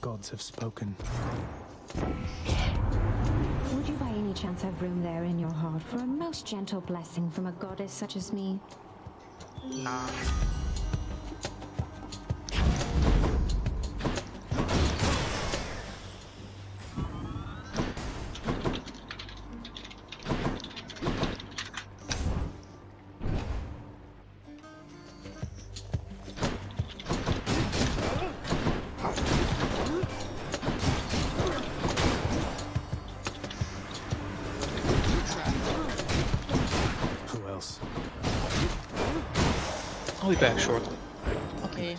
gods have spoken. Would you by any chance have room there in your heart for a most gentle blessing from a goddess such as me? Nah. Who else? I'll be back shortly. Okay.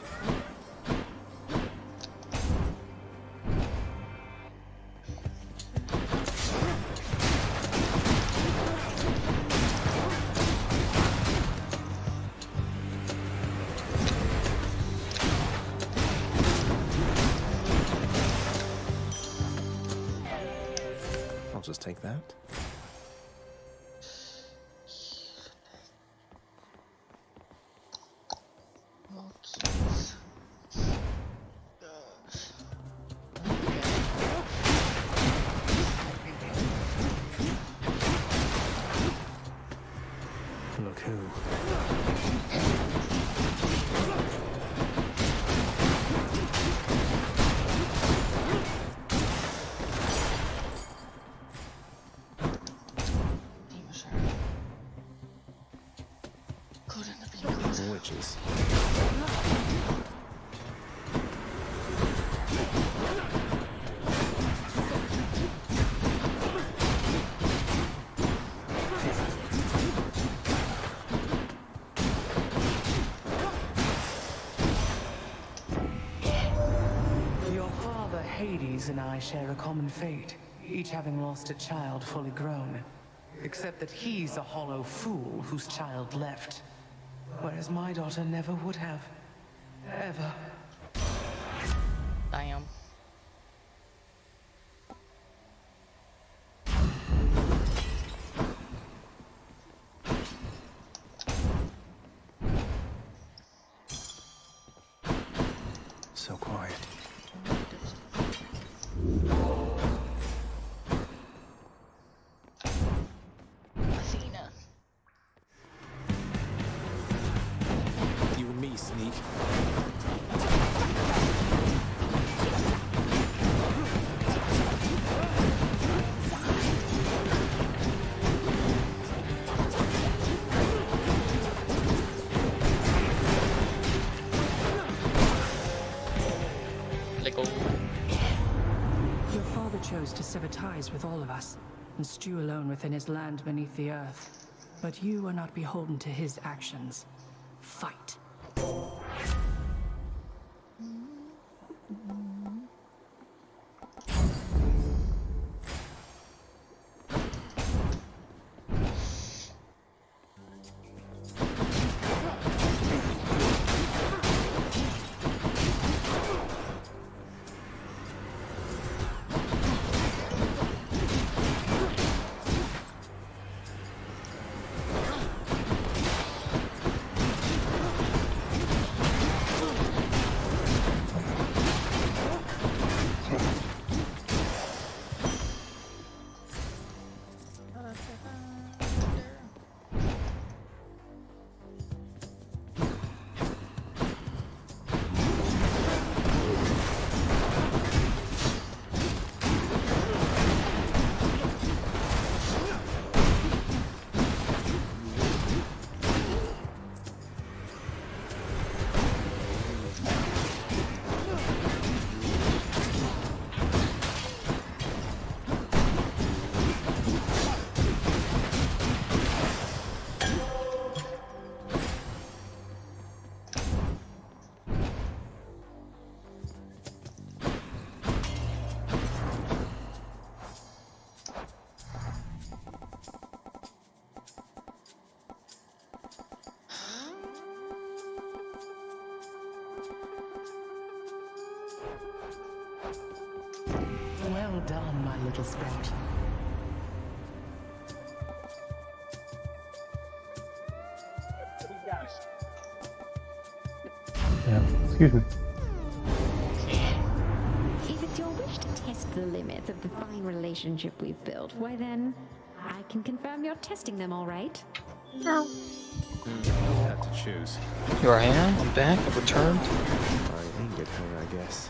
I'll just take that. Look who. Witches. Your father, Hades, and I share a common fate, each having lost a child fully grown. Except that he's a hollow fool whose child left. Whereas my daughter never would have. Ever. Damn. So quiet. Athena. You and me, sneak. Let go. Your father chose to sever ties with all of us and stew alone within his land beneath the earth. But you are not beholden to his actions. Fight. Well done, my little sprout. Yeah, excuse me. If the limits of the fine relationship we've built, why then, I can confirm you're testing them all right. Had to choose. Here I am. I'm back. I've returned. I angered her, I guess.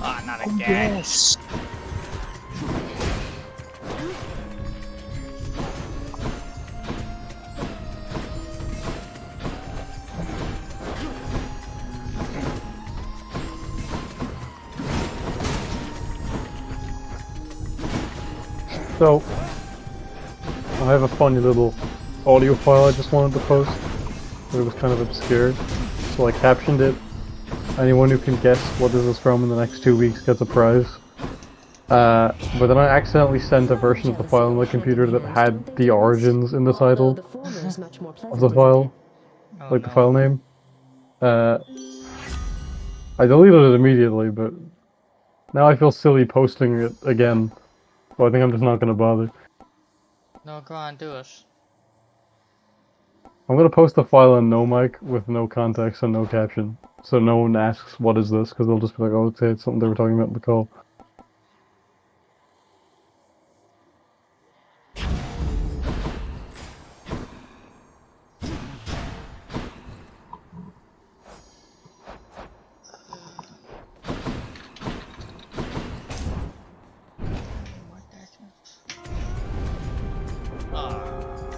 Ah, not again. Yes. So, I have a funny little audio file I just wanted to post. It was kind of obscured, so I captioned it. Anyone who can guess what this is from in the next 2 weeks gets a prize. But then I accidentally sent a version of the file on my computer that had the origins in the title of the file, Oh, like the no. file name. I deleted it immediately, but now I feel silly posting it again. So I think I'm just not gonna bother. No, go on, do it. I'm gonna post the file on no mic with no context and no caption, so no one asks what is this, because they'll just be like, oh, it's something they were talking about in the call.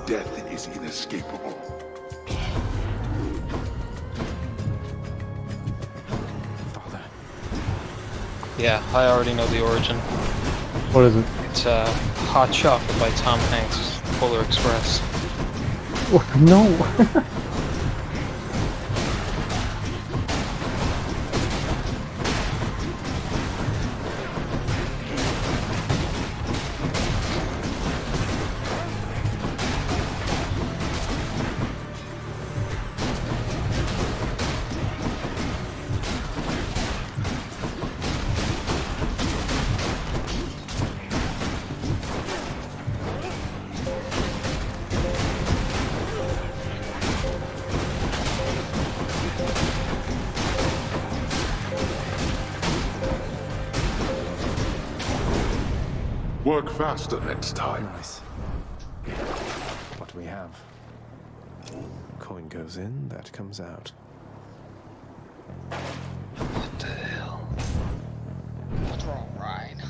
Death is inescapable. Father. Yeah, I already know the origin. What is it? It's Hot Chocolate by Tom Hanks, Polar Express. No! Work faster next time. Nice. What do we have? Coin goes in, that comes out. What the hell? What's wrong, Ryan?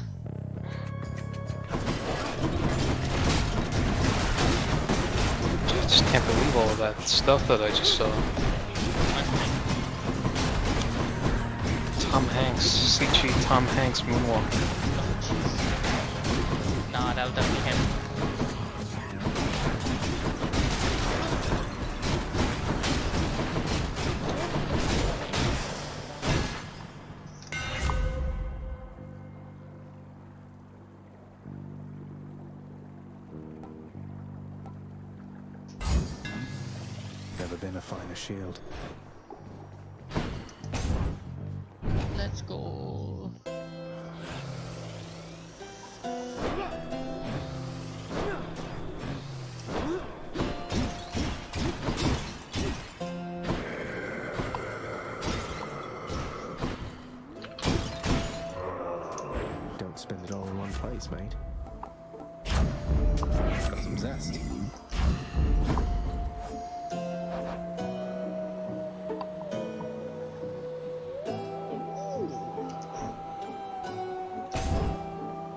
I just can't believe all of that stuff that I just saw. Tom Hanks, CG Tom Hanks moonwalk. Nah, that would definitely him. Never been a finer shield. Let's go. Don't spend it all in one place, mate. Got some zest.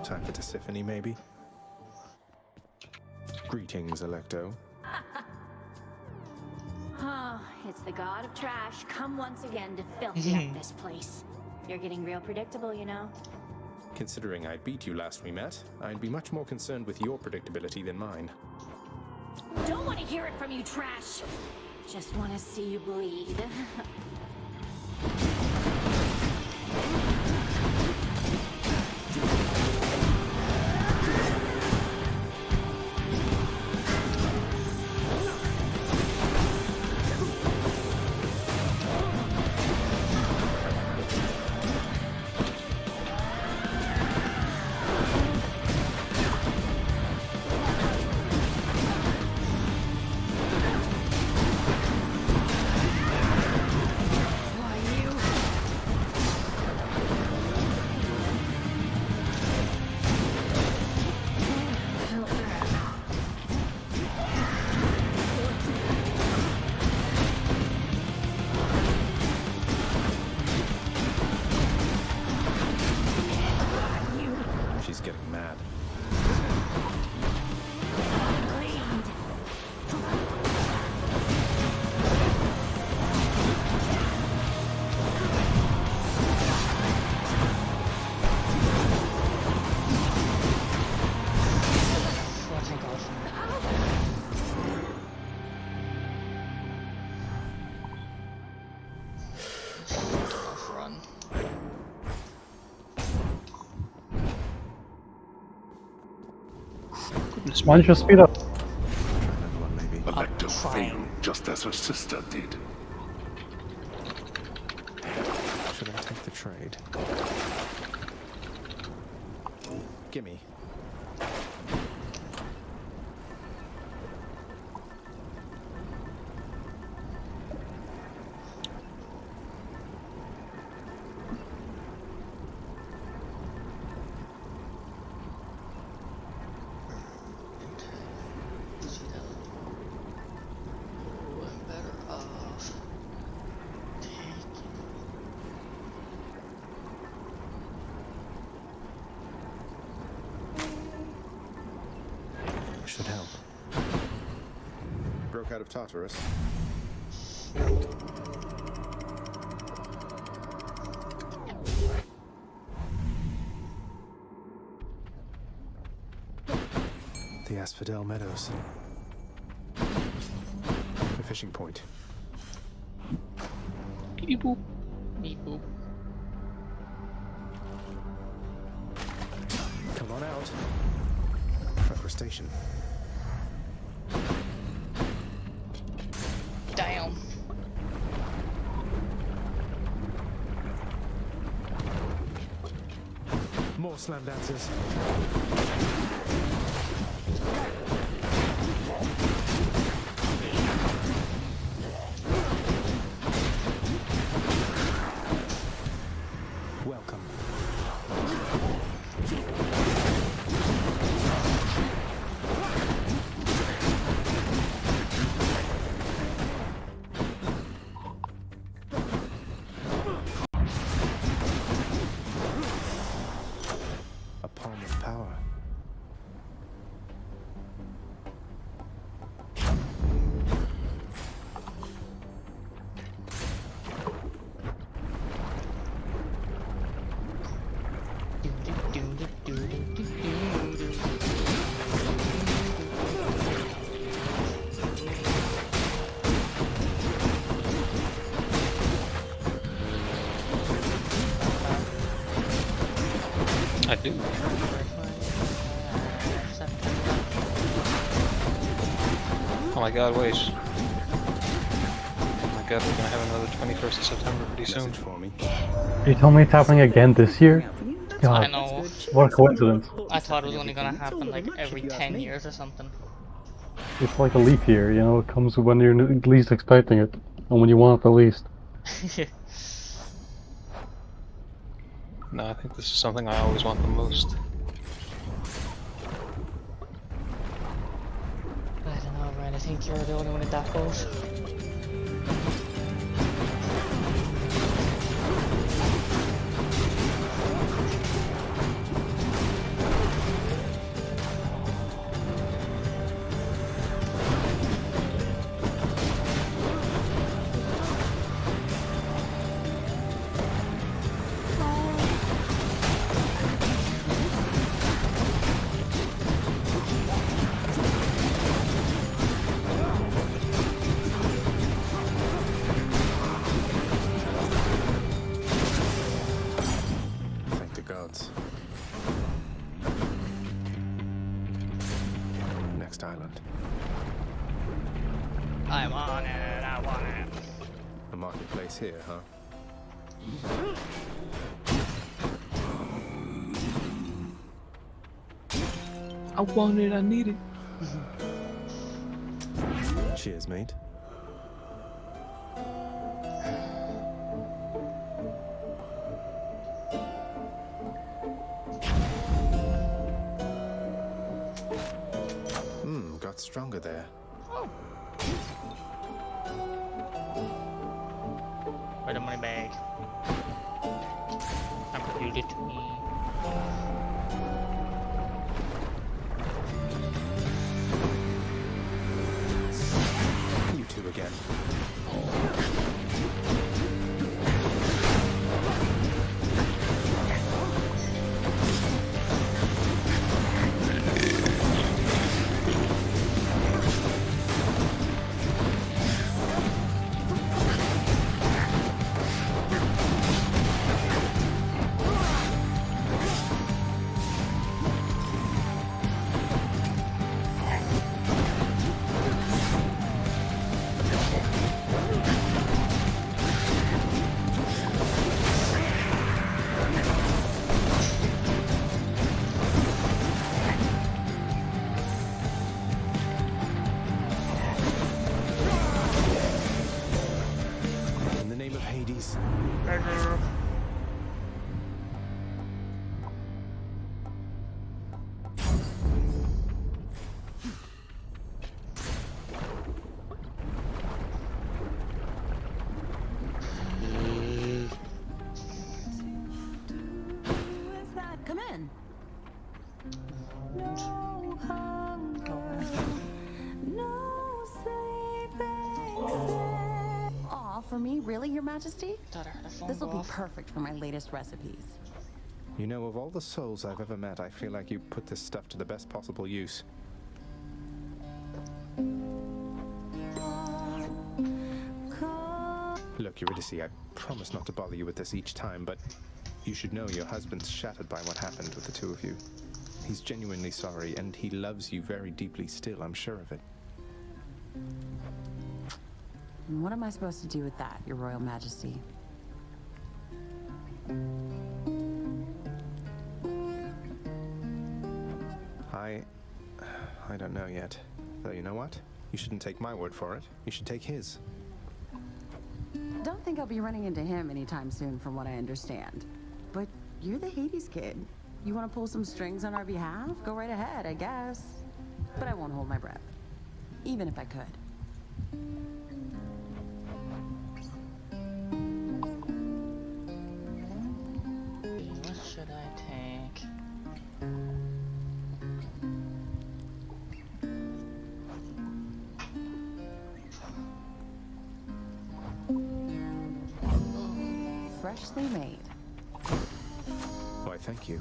Time for Tisiphone, maybe? Greetings, Alecto. Oh, it's the god of trash come once again to filthy up this place. You're getting real predictable, you know? Considering I beat you last we met, I'd be much more concerned with your predictability than mine. Don't want to hear it from you, trash! Just want to see you bleed. going mad. Oh, thank God. Off run. Why don't you speed up? Try another one, maybe. Alecto trying. failed just as her sister did. Should I take the trade? Gimme. Oh, I'm better off taking. Should help. Broke out of Tartarus. The Asphodel Meadows. The fishing point. Beep boop. Beep boop. Come on out. Reforestation. Damn. More slam dancers. Welcome. A palm of power. I do. Oh my god, wait. Oh my god, we're gonna have another 21st of September pretty soon. Message for me. You told me it's happening again this year? I God, know. what a coincidence. I thought it was only gonna happen like every 10 years or something. It's like a leap year, you know, it comes when you're least expecting it, and when you want it the least. No, I think this is something I always want the most. I don't know, Ryan. I think you're the only one in that boat. Thank the gods. Next island. I'm on it. I want it. A marketplace here, huh? I want it, I need it. Cheers, mate. Got stronger there. Where's the money bag? Come give it to me. Aw, for me? Really, Your Majesty? Thought I heard a phone This will go be off. perfect for my latest recipes. You know, of all the souls I've ever met, I feel like you put this stuff to the best possible use. Look, Eurydice, I promise not to bother you with this each time, but you should know your husband's shattered by what happened with the two of you. He's genuinely sorry, and he loves you very deeply still, I'm sure of it. And what am I supposed to do with that, Your Royal Majesty? I don't know yet. Though you know what? You shouldn't take my word for it. You should take his. Don't think I'll be running into him anytime soon, from what I understand. But you're the Hades kid. You want to pull some strings on our behalf? Go right ahead, I guess. But I won't hold my breath. Even if I could. What should I take? Freshly made. Why, thank you.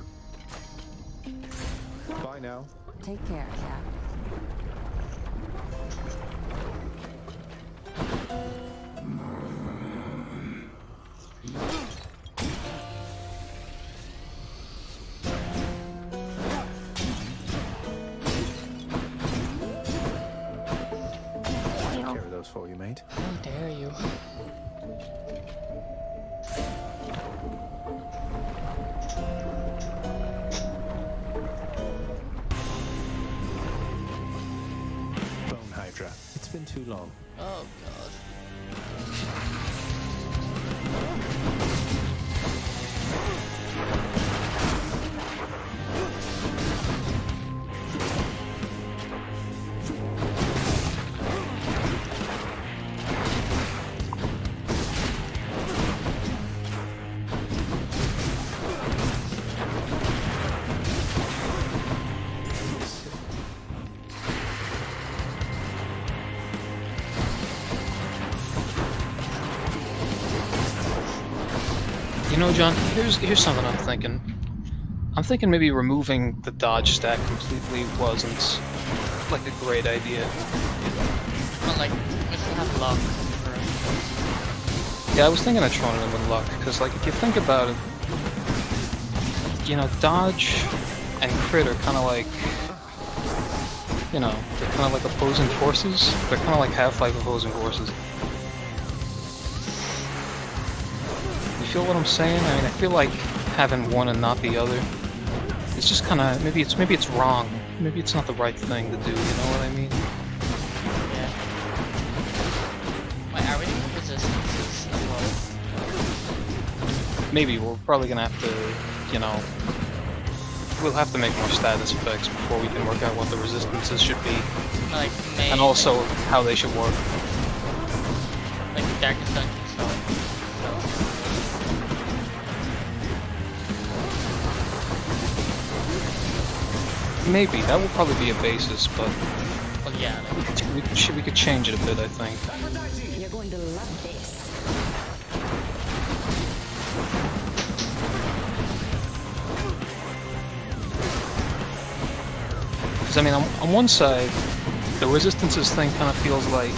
Bye now. Take care, Cat. Take care of those for you, mate. How dare you? Bone Hydra. It's been too long. Oh god. You know, John, here's something I'm thinking. I'm thinking maybe removing the dodge stack completely wasn't like a great idea. But like, we still have luck. Yeah, I was thinking of throwing them with luck, because like if you think about it, you know, dodge and crit are kind of like, you know, they're kind of like opposing forces. They're kind of like Half-Life opposing forces. You feel what I'm saying? I mean, I feel like having one and not the other. It's just kind of maybe it's wrong. Maybe it's not the right thing to do. You know what I mean? Yeah. Wait, are we doing resistances as well? Maybe we're probably gonna have to, you know, we'll have to make more status effects before we can work out what the resistances should be, Like, maybe, and also how they should work. like the darkest dungeon stuff. Maybe that will probably be a basis, but Well, yeah. we could change it a bit, I think. You're going to love this. Because I mean, on one side, the resistances thing kind of feels like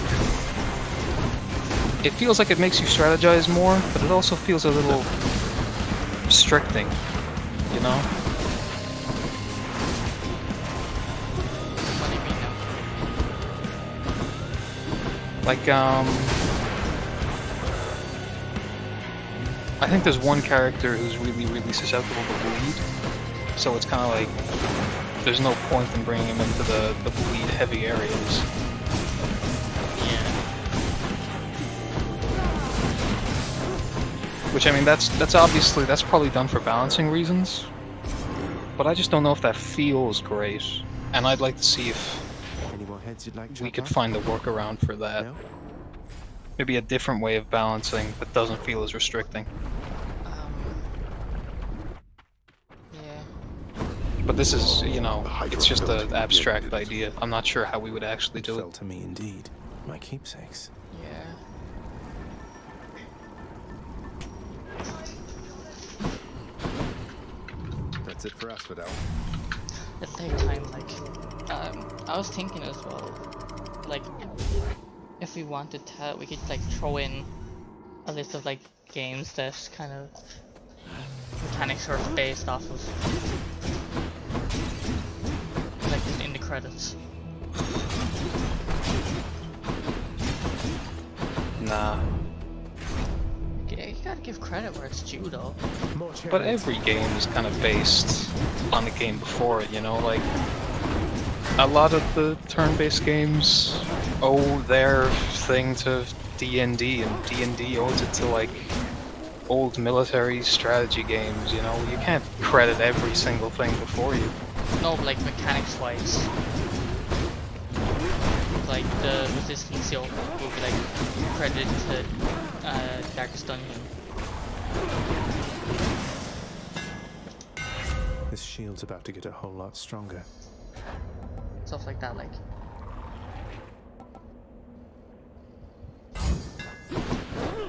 it makes you strategize more, but it also feels a little restricting, you know? What do you mean now? Like, I think there's one character who's really, really susceptible to bleed, so it's kind of like there's no point in bringing him into the bleed-heavy areas. Yeah. Which, I mean, that's obviously, that's probably done for balancing reasons, but I just don't know if that feels great, and I'd like to see if Any more heads you'd like to we chop could off? find a workaround for that. No? Maybe a different way of balancing that doesn't feel as restricting. Yeah. But this is, you know, it's just an abstract idea. I'm not sure how we would actually do Fell it. to me indeed, my keepsakes. Yeah. That's it for Asphodel. At the same time, like, I was thinking as well, like, if we wanted to, we could like throw in a list of like games that kind of mechanics are based off of, like, just in the credits. Nah. Yeah, you gotta give credit where it's due, though. But every game is kind of based on the game before it, you know, like a lot of the turn-based games owe their thing to D&D, and D&D owes it to like old military strategy games, you know. You can't credit every single thing before you. No, but like mechanics-wise, like the Resistance will be like credited to Darkest Dungeon. This shield's about to get a whole lot stronger. Stuff like that, like.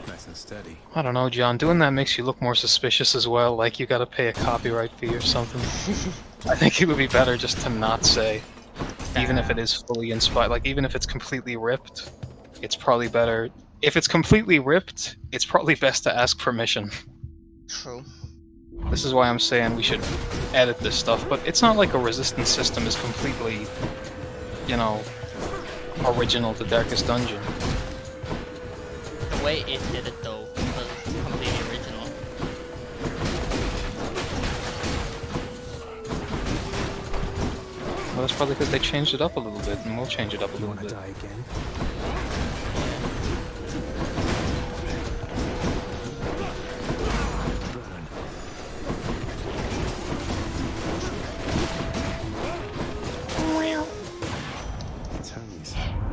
Nice and steady. I don't know, John, doing that makes you look more suspicious as well, like you gotta pay a copyright fee or something. I think it would be better just to not say. Even if it is fully inspired, like even if it's completely ripped, it's probably better. If it's completely ripped, it's probably best to ask permission. True. This is why I'm saying we should edit this stuff, but it's not like a resistance system is completely, you know, original to Darkest Dungeon. The way it did it though was completely original. Well, that's probably because they changed it up a little bit, and we'll change it up a little bit. Die again?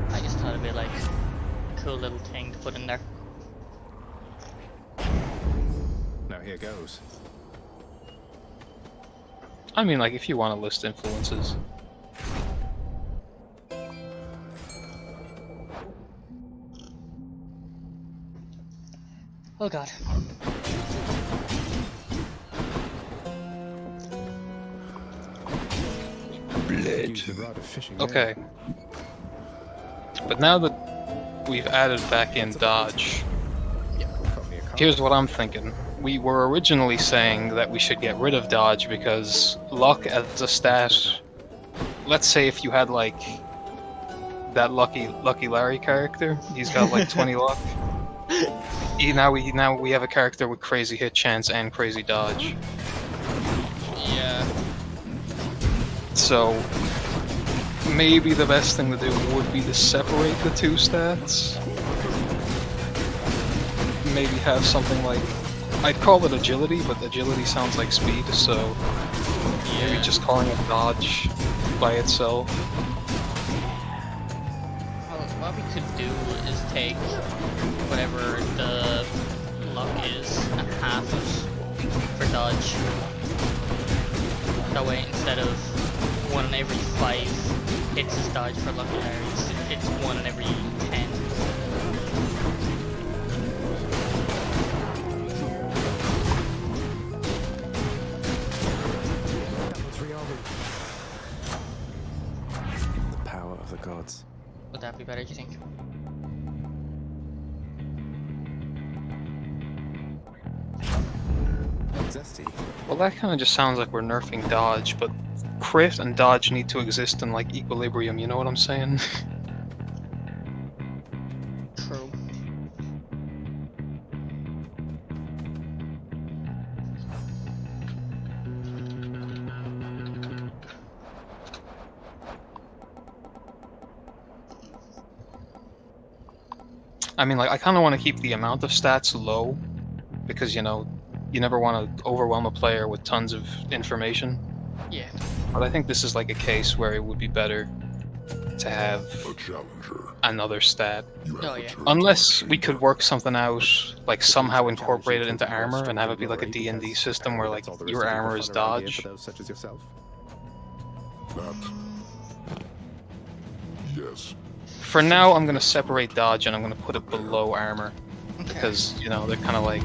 I just thought it'd be like a cool little thing to put in there. Now here goes. I mean, like, if you want to list influences. Oh god. Use the rod of fishing. Okay. But now that we've added back in dodge, here's what I'm thinking. We were originally saying that we should get rid of dodge because luck as a stat, let's say if you had like that Lucky Larry character, he's got like 20 luck. Now we have a character with crazy hit chance and crazy dodge. Yeah. So maybe the best thing to do would be to separate the two stats. Maybe have something like, I'd call it agility, but agility sounds like speed, so maybe just calling it dodge by itself. Well, what we could do is take whatever the luck is and half it for dodge. That way, instead of 1 in every 5 hits is dodge for Lucky Larry's, it's 1 in every 10. The power of the gods. Would that be better, do you think? Zesty. Well, that kind of just sounds like we're nerfing dodge, but crit and dodge need to exist in like equilibrium, you know what I'm saying? True. I mean, like, I kind of want to keep the amount of stats low, because, you know, you never want to overwhelm a player with tons of information. Yeah. But I think this is like a case where it would be better to have another stat. Oh, yeah. Unless we could work something out, like somehow incorporate it into armor and have it be like a D&D system where like your armor is dodge. For those such as yourself. that. Yes. For now, I'm gonna separate dodge and I'm gonna put it below armor. Okay. Because, you know, they're kind of like...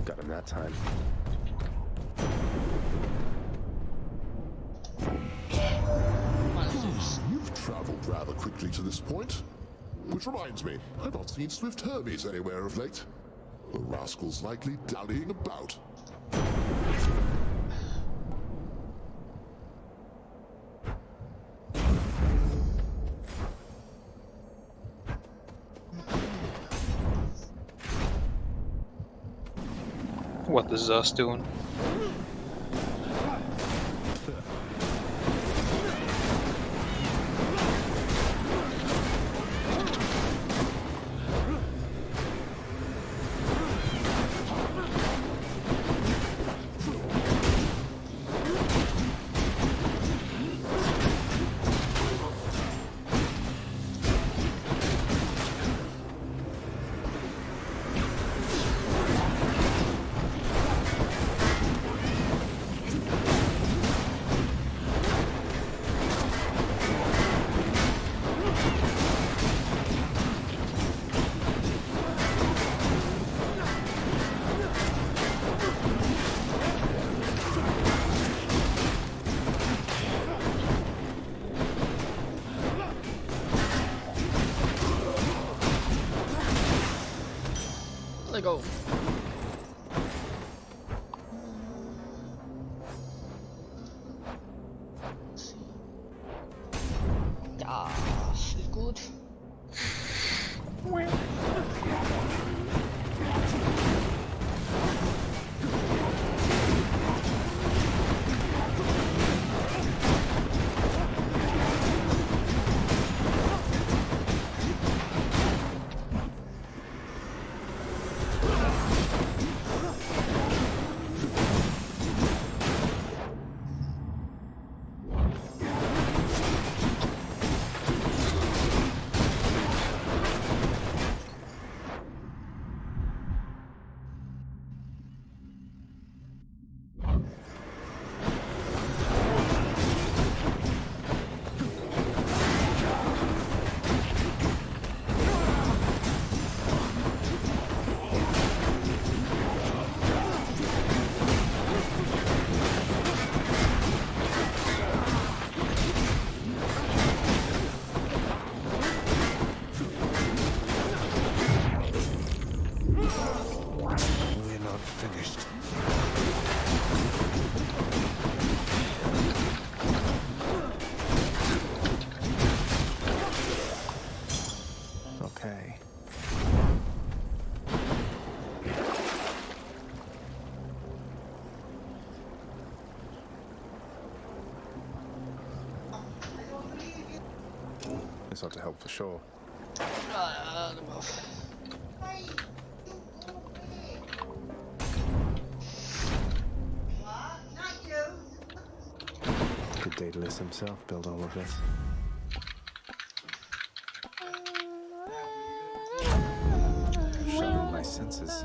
Got him that time. You've traveled rather quickly to this point. Which reminds me, I've not seen Swift Hermes anywhere of late. The rascal's likely dallying about. What is us doing? Let go. Das ist gut. This ought to help for sure. Daedalus himself built all of this. Sharpen my senses.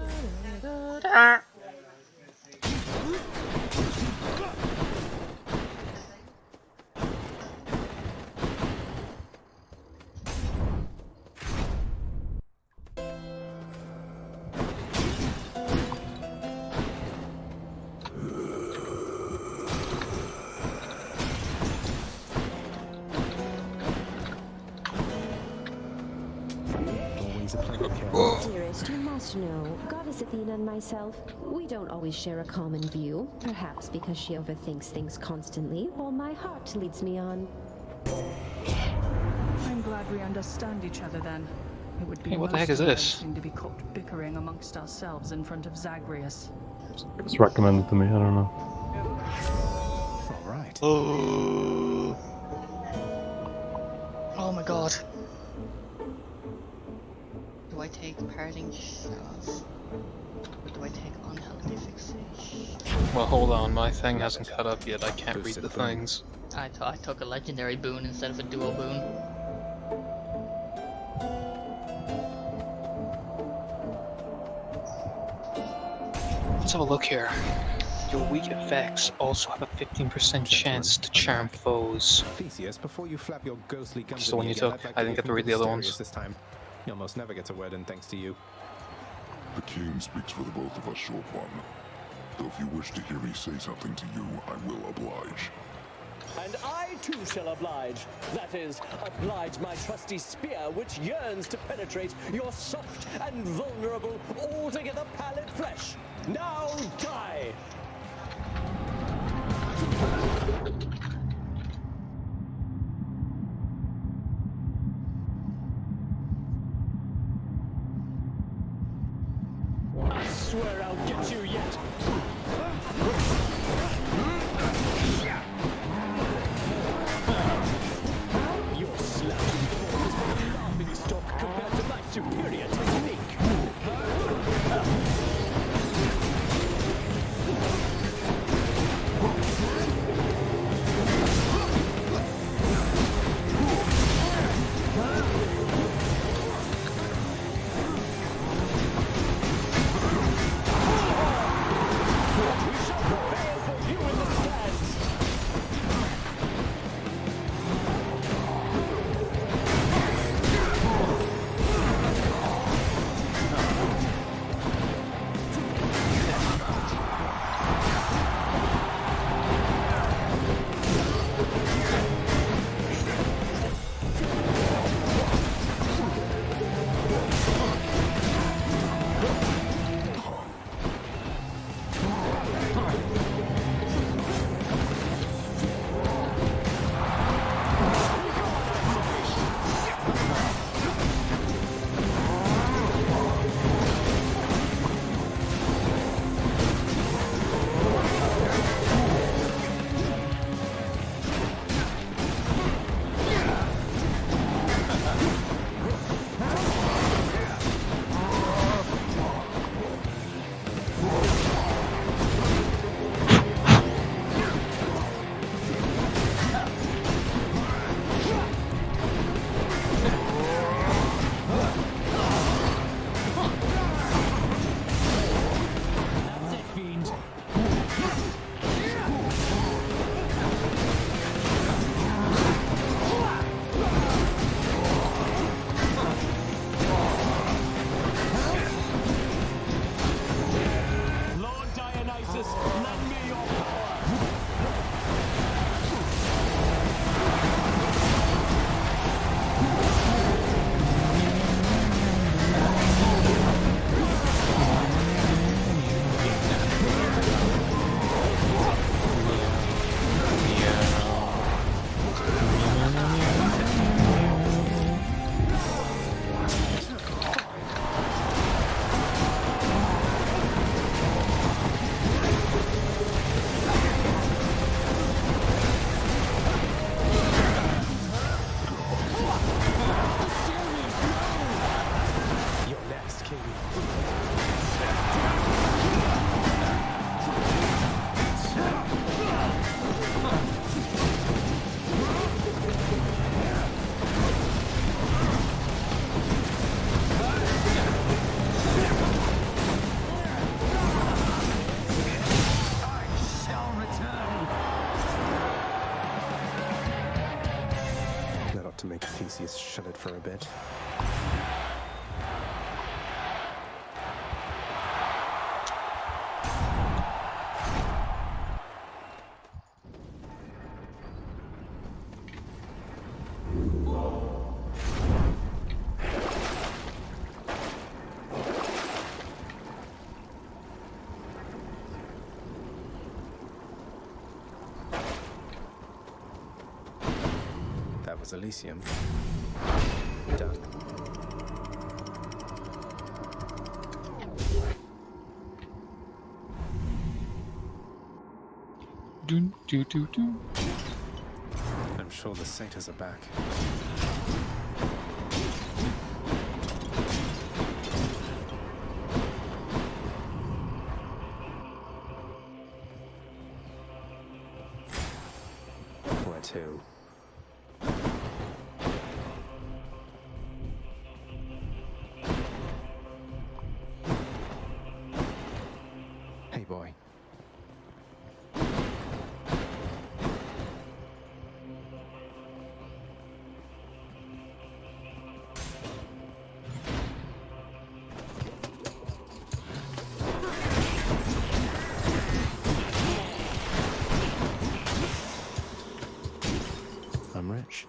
Dearest, you must know, Goddess Athena and myself, we don't always share a common view. Perhaps because she overthinks things constantly, while my heart leads me on. I'm glad we understand each other then. It would be Hey, what the heck is this? to be caught bickering amongst ourselves in front of Zagreus. It's recommended to me, I don't know. All right. Oh my god. Do I take parting shots? Or do I take unhealthy fixation? Well, hold on, my thing hasn't cut up yet. I can't read the things. I took a legendary boon instead of a dual boon. Let's have a look here. Your weak effects also have a 15% chance to charm foes. Theseus, before you flap your ghostly gums Just the at one me you again, took. I'd like I to didn't hear get to from read the other Asterius ones. this time. He almost never gets a word in thanks to you. The king speaks for the both of us, short one. Though if you wish to hear me say something to you, I will oblige. And I too shall oblige. That is, oblige my trusty spear, which yearns to penetrate your soft and vulnerable, altogether pallid flesh. Now die! I swear I'll get you yet. Your slouching form is but a laughing stock compared to my superior technique. We shall prevail for you make Theseus shut it for a bit. That was Elysium. Done. Dun, doo, doo, doo. I'm sure the satyrs are back. Where to? Hey, boy. I'm rich.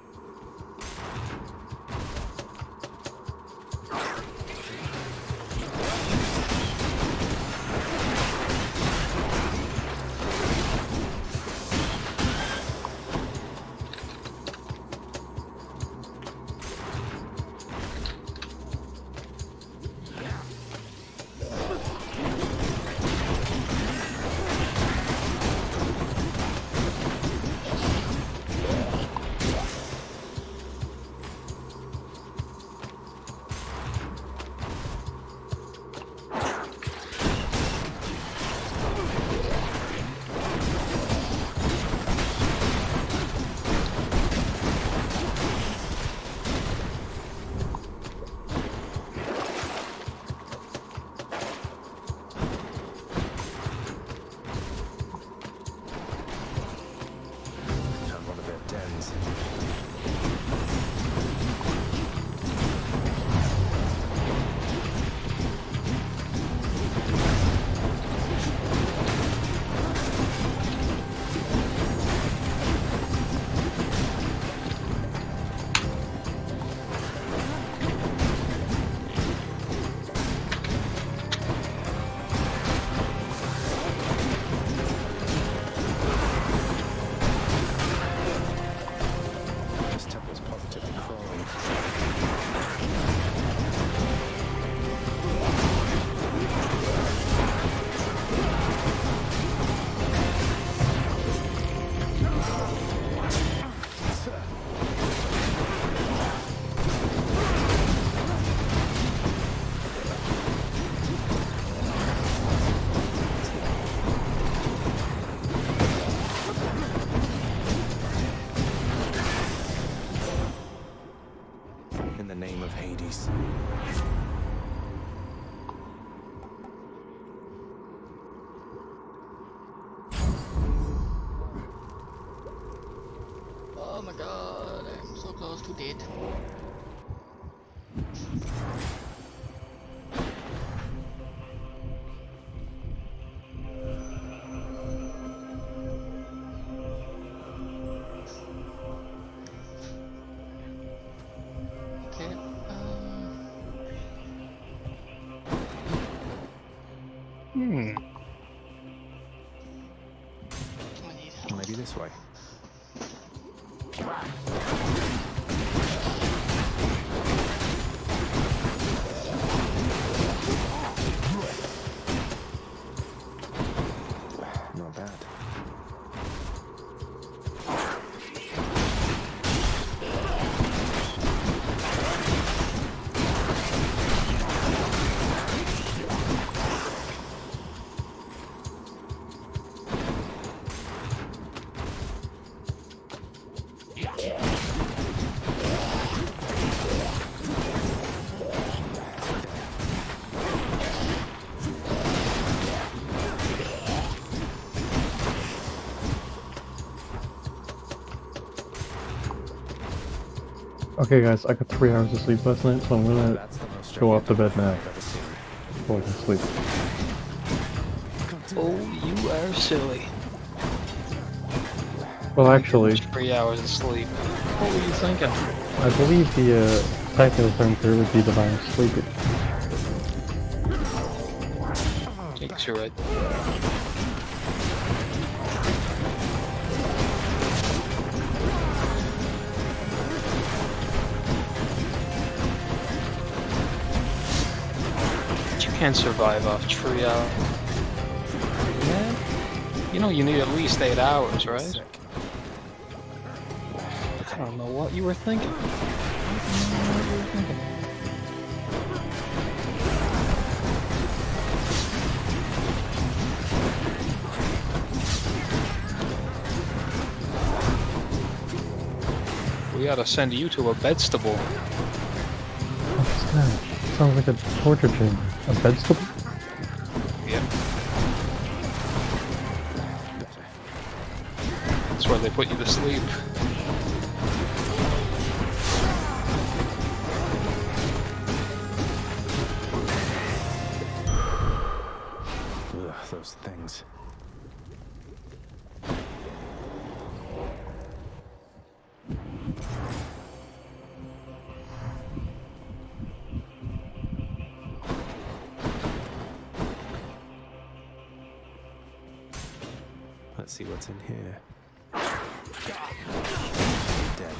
Hades. Oh my god, I'm so close to death. Okay, Maybe this way. Not bad. Okay, guys, I got 3 hours of sleep last night, so I'm gonna That's the most go off to bed now I've ever seen. before I can sleep. Oh, you are silly. Well, actually, 3 hours of sleep. What were you thinking? I believe the technical term for it would be divine sleeping. I guess you're right. You can't survive off 3 hours. Man, you know you need at least 8 hours, right? I don't know what you were thinking. We gotta send you to a bedstable. What's that? Sounds like a torture chamber. A vegetable? Yep. That's where they put you to sleep. Ugh, those things. Let's see what's in here. Dead.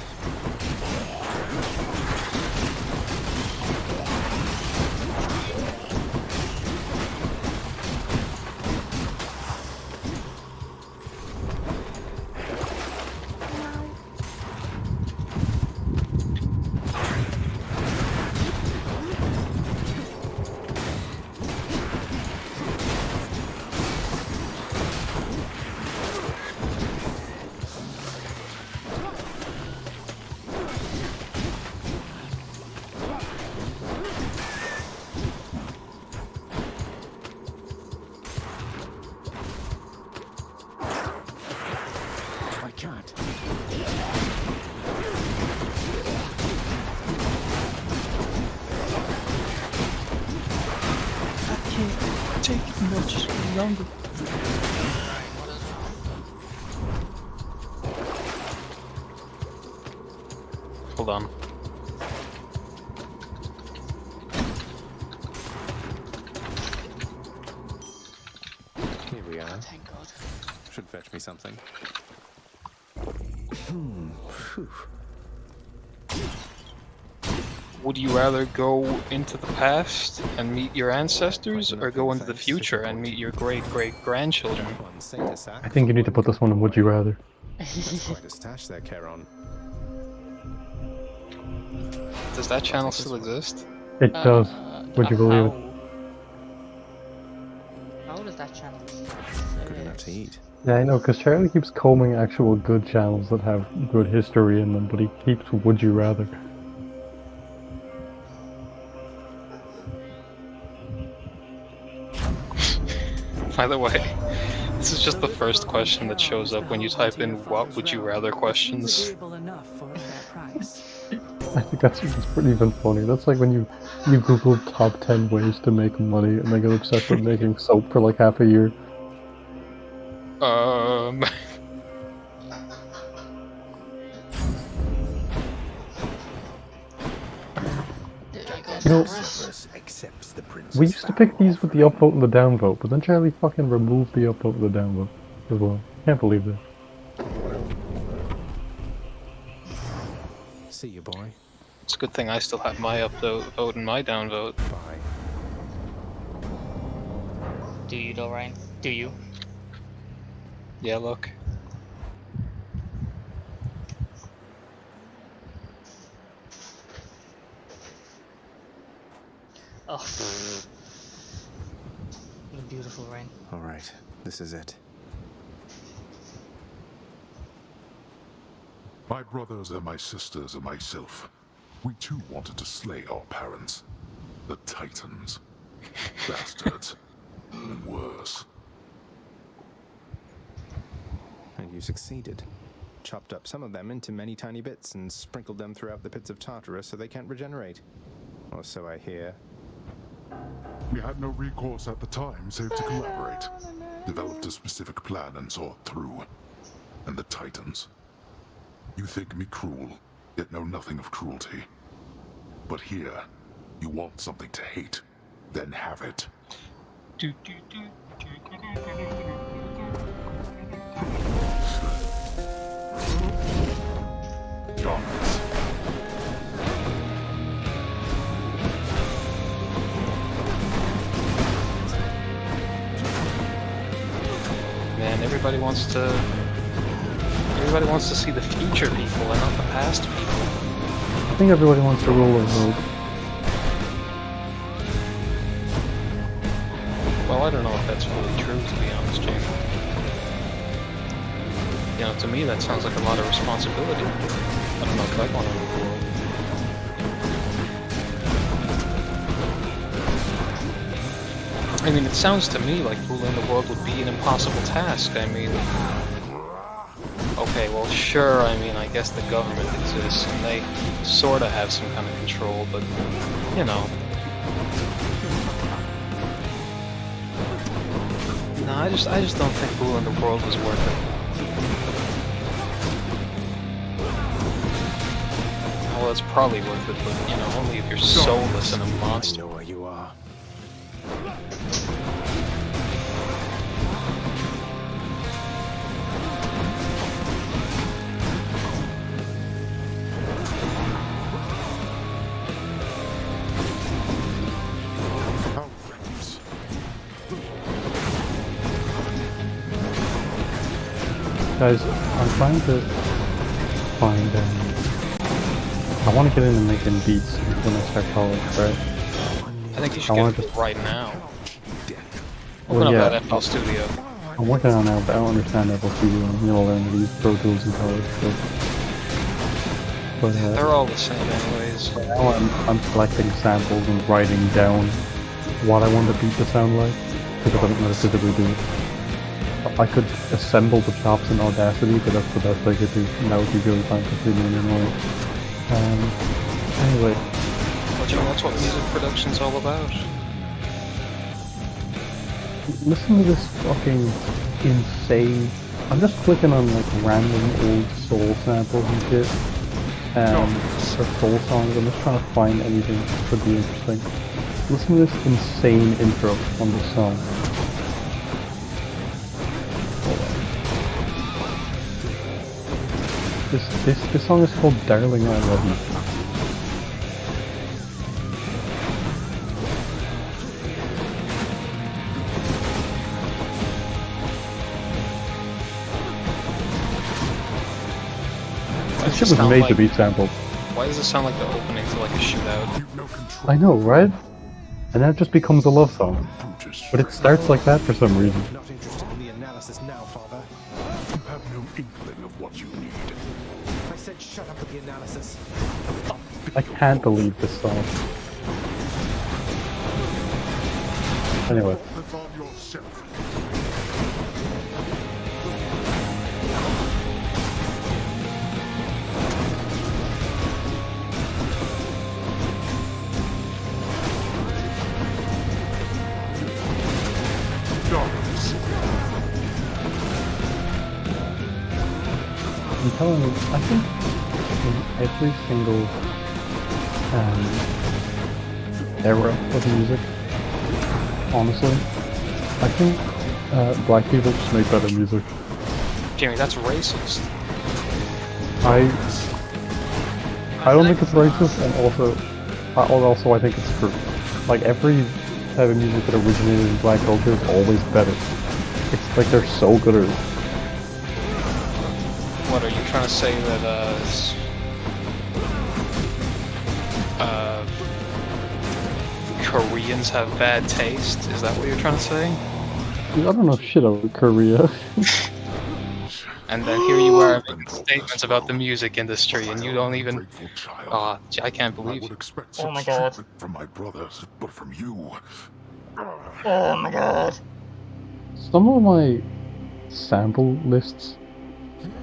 I can't. I can't take much longer. Hold on. Here we are. Thank God. Should fetch me something. Phew. Would you rather go into the past and meet your ancestors, or go into the future and meet your great-great-grandchildren? One saint is sacked. I think you need to put this one in Would You Rather. That's quite a stash there, Charon. Does that channel still exist? It does. Would you believe it? How does that channel Good enough to eat. Yeah, I know, because Charlie keeps combing actual good channels that have good history in them, but he keeps Would You Rather. By the way, this is just the first question that shows up when you type in "What would you rather?" questions. Agreeable enough for a fair price. I think that's pretty even funny. That's like when you Google top 10 ways to make money and they get obsessed with making soap for like half a year. You know, we used to pick these with the upvote and the downvote, but then Charlie fucking removed the upvote and the downvote as well. Can't believe that. See you, boy. It's a good thing I still have my upvote and my downvote. Bye. Do you though, Ryan? Do you? Yeah, look. Oh. You're beautiful, Ryan. All right, this is it. My brothers and my sisters and myself, we too wanted to slay our parents. The Titans. Bastards. And worse. And you succeeded. chopped up some of them into many tiny bits and sprinkled them throughout the pits of Tartarus so they can't regenerate. Or so I hear. We had no recourse at the time, save to collaborate. Developed a specific plan and saw it through. And the Titans. You think me cruel, yet know nothing of cruelty. But here, you want something to hate, then have it. Darkness. Man, everybody wants to see the future people and not the past people. I think everybody wants to rule the world. Well, I don't know if that's fully true, to be honest, Jamie. You know, to me that sounds like a lot of responsibility. I don't know if I want to rule the world. I mean, it sounds to me like ruling the world would be an impossible task. I mean, okay, well, sure, I mean, I guess the government exists, and they sort of have some kind of control, but, you know. No, I just don't think ruling the world was worth it. Well, it's probably worth it, but, you know, only if you're soulless and a monster. I know where you are. Guys, I'm trying to find, I want to get into making beats when I start college, right? I think you should get it right now. Well, Open yeah, up that FL Studio. I'm working on that, but I don't understand FL Studio. I'm gonna learn to use Pro Tools in college, so. But, They're all the same anyways. Now I'm collecting samples and writing down what I want the beat to sound like, because I don't know how to physically do it. I could assemble the chops in Audacity, but that's the best I could do, and that would be really time consuming and annoying. Anyway. Well, Joe, that's what music production's all about. Listen to this fucking insane... I'm just clicking on like random old soul samples and shit. Or soul songs, I'm just trying to find anything that could be interesting. Listen to this insane intro on this song. This song is called Darling I Love You. This shit was made to be sampled. Why does it sound like the opening to like a shootout? I know, right? And then it just becomes a love song. But it starts like that for some reason. Not interested in the analysis now, Father. You have no inkling of what you need. I said shut up with the analysis. I can't believe this song. Anyway. I'm telling you, I think in every single era of music, honestly, I think black people just make better music. Jamie, that's racist. I don't think it's racist, and also I think it's true. Like every type of music that originated in black culture is always better. It's like they're so good at it. What, are you trying to say that, Koreans have bad taste? Is that what you're trying to say? Dude, I don't know shit about Korea. And then here you are making statements about the music industry, and you don't even... I can't believe you. Oh my god. From my brothers, but from you. Oh my god. Some of my sample lists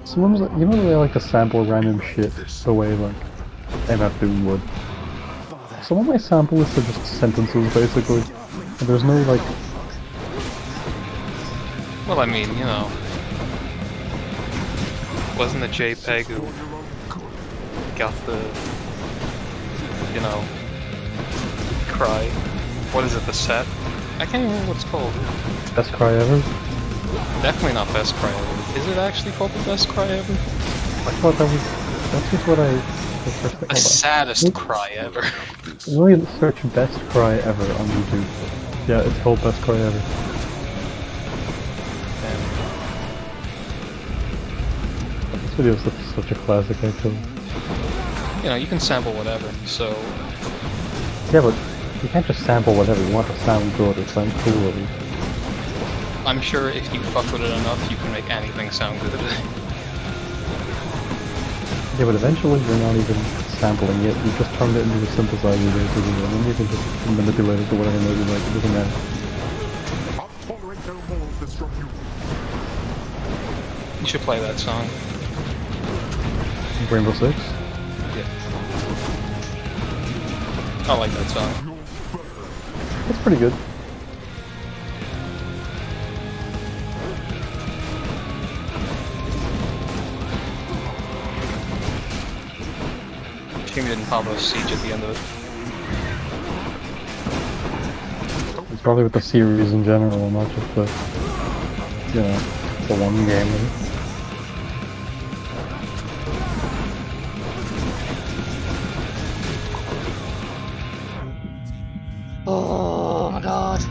Sometimes, you know, they like to sample random shit the way, like, MF Doom would. Some of my sample lists are just sentences, basically. And there's no, like... Well, I mean, you know... Wasn't it JPEG who got the... You know... Cry? What is it, the set? I can't even remember what it's called. Best cry ever? Definitely not best cry ever. Is it actually called the best cry ever? I thought that was... That's just what I... The saddest cry ever. You only search best cry ever on YouTube. Yeah, it's called best cry ever. This video is such a classic, actually. You know, you can sample whatever, so... Yeah, but you can't just sample whatever. You want to sound good or sound cool at least. I'm sure if you fuck with it enough, you can make anything sound good. Yeah, but eventually you're not even sampling it. You just turned it into a synthesizer, basically, and then you can just manipulate it to whatever mode you like. It doesn't matter. I'll tolerate no more of this from you. You should play that song. Rainbow Six? Yeah. I like that song. It's pretty good. Shame you didn't follow Siege at the end of it. It's probably with the series in general, not just the, you know, the one game. Oh my god.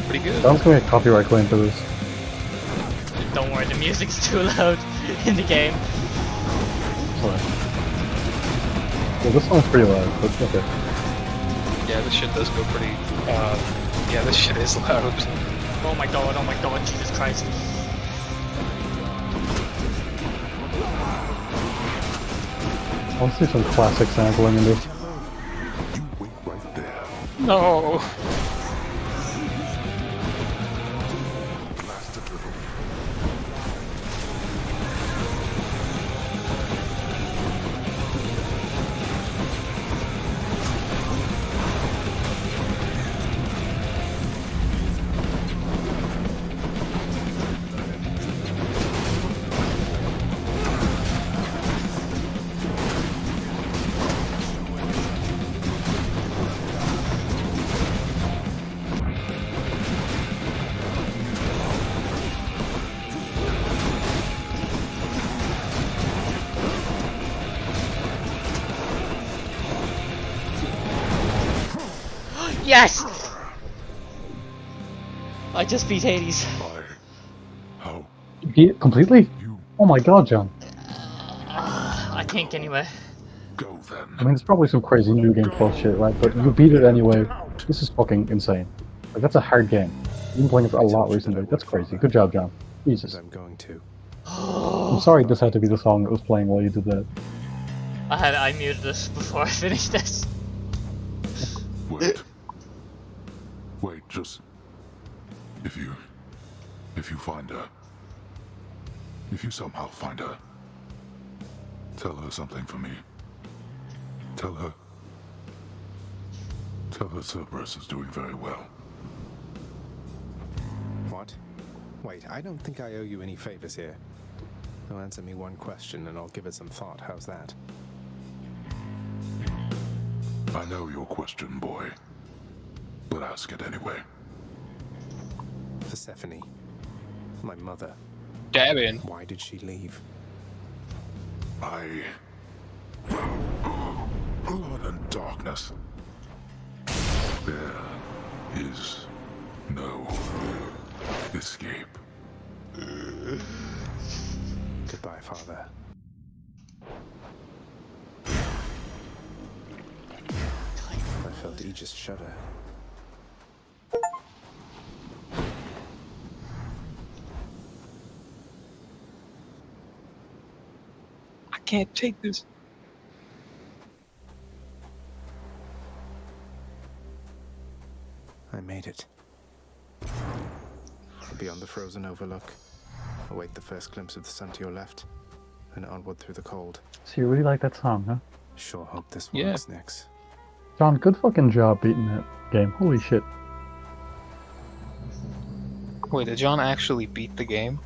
Pretty good. Sounds gonna get a copyright claim for this. Don't worry, the music's too loud in the game. Sorry. Well, this song's pretty loud, but okay. Yeah, this shit does go pretty... yeah, this shit is loud. Oh my god, Jesus Christ. I want to see some classic sampling in this. You wait right there. No! Blast a turtle. Yes! I just beat Hades. How? You beat it completely? Oh my god, John. I think anyway. Go then. I mean, it's probably some crazy new game plus shit, right? But you beat it anyway. This is fucking insane. Like, that's a hard game. You've been playing it for a lot recently. That's crazy. Good job, John. Jesus. I'm going to. I'm sorry this had to be the song that was playing while you did that. I muted this before I finished this. Wait. Wait, just... If you find her... If you somehow find her... Tell her something for me. Tell her Cerberus is doing very well. What? Wait, I don't think I owe you any favors here. Now answer me one question and I'll give it some thought. How's that? I know your question, boy. But ask it anyway. Persephone. My mother. Damn. Why did she leave? Blood and darkness. There is no escape. Goodbye, Father. I felt Aegis shudder. can't take this. I made it. Beyond the frozen overlook, await the first glimpse of the sun to your left, and onward through the cold. So you really like that song, huh? Sure hope this Yeah. works next. John, good fucking job beating that game. Holy shit. Wait, did John actually beat the game?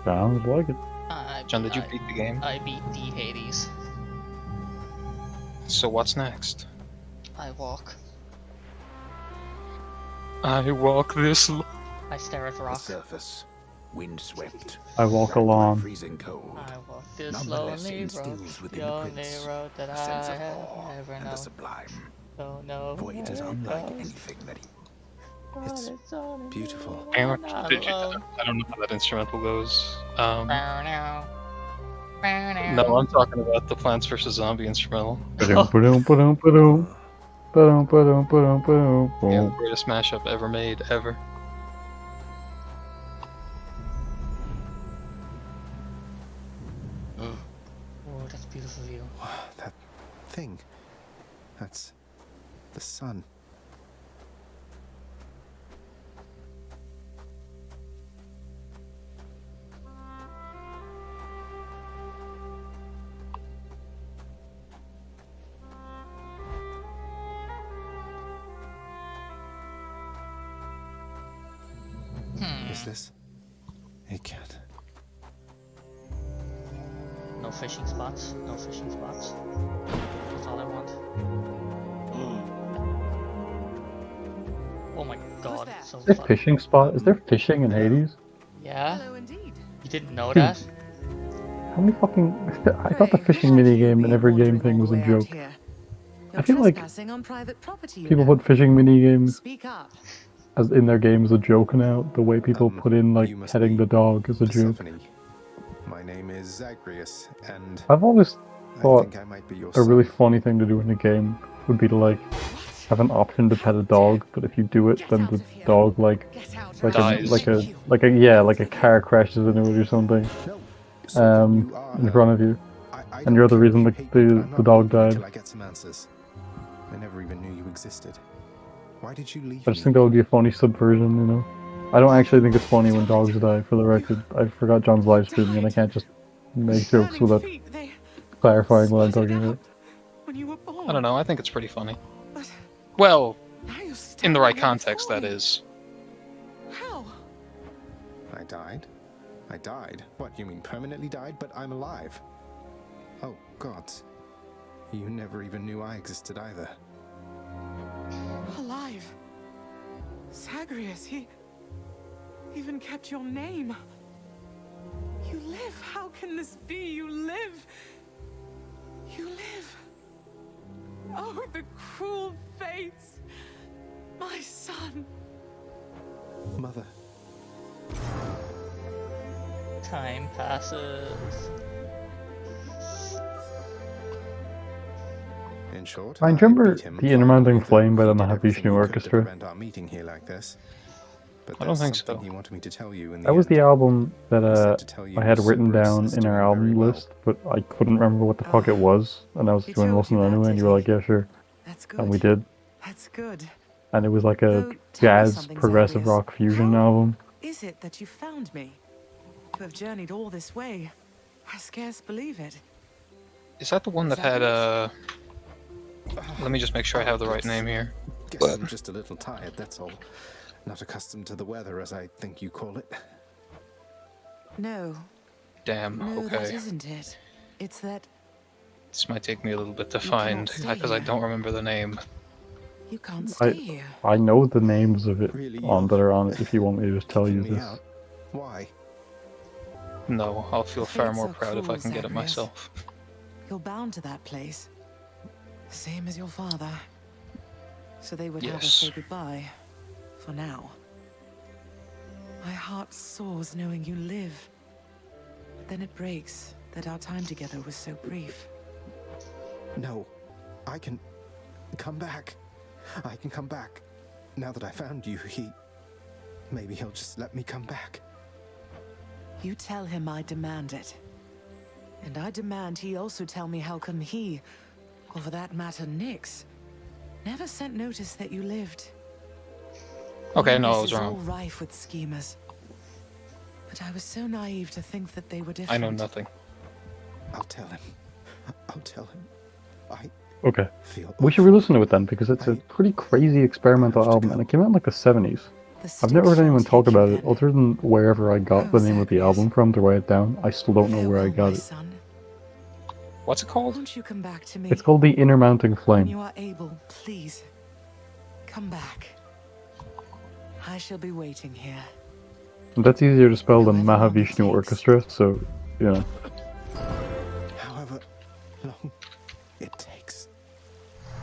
Sounds like it. John, did you beat the game? I beat the Hades. So what's next? I walk. I walk this. I stare at The rock. surface, windswept. I walk racked by along. Freezing cold. I walk this Nonetheless, lonely road, instills within the the only prince road that a sense I of have awe ever and known. the sublime. Don't know For it is where unlike goes, anything that he. but It's it's only beautiful. when I I'm don't know how that instrumental goes. alone. No, I'm talking about the Plants vs. Zombie instrumental. Ba-dum, ba-dum, ba-dum, ba-dum. Ba-dum, ba-dum, ba-dum, ba-dum, Yeah, the boom. greatest mashup ever made, ever. Oh, that's a beautiful view. That thing. That's the sun. Is this a cat? No fishing spots. No fishing spots. That's all I want. Oh my god, it's so Is there fun. fishing spot? Is there fishing in Hades? Yeah? indeed. You didn't know that? How many fucking... I thought the fishing minigame in every game thing was a joke. I feel like On private property, people put fishing minigames Speak up. as in their games a joke now. The way people put in like you must petting be the dog as a joke. Persephone. My name is Zagreus, and I've always I thought think I might be your a son. really funny thing to do in a game would be to like have an option to pet a dog, but if you do it, then the dog like Dies. like a car crashes into it or something in front of you, and you're the reason the dog died. Until I get some answers. I never even knew you existed. Why did you leave I just me? think that would be a funny subversion, you know. I don't actually think it's funny when dogs die, for the record. I forgot John's live streaming and I can't just make jokes without clarifying what I'm talking about. I don't know, I think it's pretty funny. Well, in the right context, that is. How? I died? I died? What, you mean permanently died? But I'm alive. Oh, gods. You never even knew I existed either. Alive. Zagreus, he even kept your name. You live. How can this be? You live. You live. Oh, the cruel fates. My son. Mother. Time passes. In short, I remember beat him the Intermounting finally, Flame by the though he did everything Mahavishnu he could to Orchestra. prevent our meeting here like this. But I don't there's think something so. He wanted me to tell you in the That was end. the album that He said to tell you I had written Cerberus down is in our doing album very well. list, but I couldn't remember what the fuck it was, and I was He doing told listen you that, anyway, and did you were he? like, yeah, sure. That's good. And we did. That's good. And it was like a Though, tell me jazz something, progressive Zagreus. rock fusion How album. is it that you found me? To have journeyed all this way, I scarce believe it. Is that the one that had, let me just make sure I have the right name here. Guess I'm just a little tired, that's all. Not accustomed to the weather, as I think you call it. No, Damn, no, that okay. isn't it. It's that This might take me a little bit to You find, cannot stay because I here. don't remember the name. you can't stay here. I know the names of it Really, that are on it if you want me to just tell you Kicking me this. out? Why? No, I'll feel far fates more are proud if I cruel, can get it Zagreus. myself. You're bound to that place. Same as your father. So they would have us Yes. say goodbye. For now. My heart soars knowing you live. But then it breaks that our time together was so brief. No. I can come back. I can come back. Now that I found you, maybe he'll just let me come back. You tell him I demand it. And I demand he also tell me how come he, or for that matter Nyx, never sent notice that you lived. Okay, no, I This was is all wrong. rife with schemers. But I was so naive to think that they were different. I know nothing. I'll tell him. I'll tell him. Okay. Feel We should re-listen to it then, because it's a pretty crazy experimental album, and it came out in like the 70s. I've never heard anyone talk about it, other than wherever I got the name of the album from to write it down. I still don't know where I got it. What's it called? Won't you come back to me? It's called The Inner Mounting When you Flame. are able, please. Come back. I shall be waiting here. And that's easier to spell than Mahavishnu Orchestra, so, you know. however long it takes.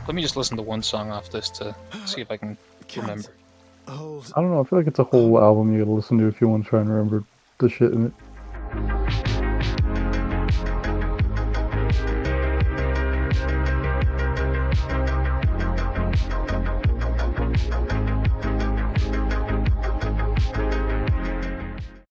Let me just listen to one song off this to see if I can remember. I don't know, I feel like it's a whole album you gotta listen to if you want to try and remember the shit in it.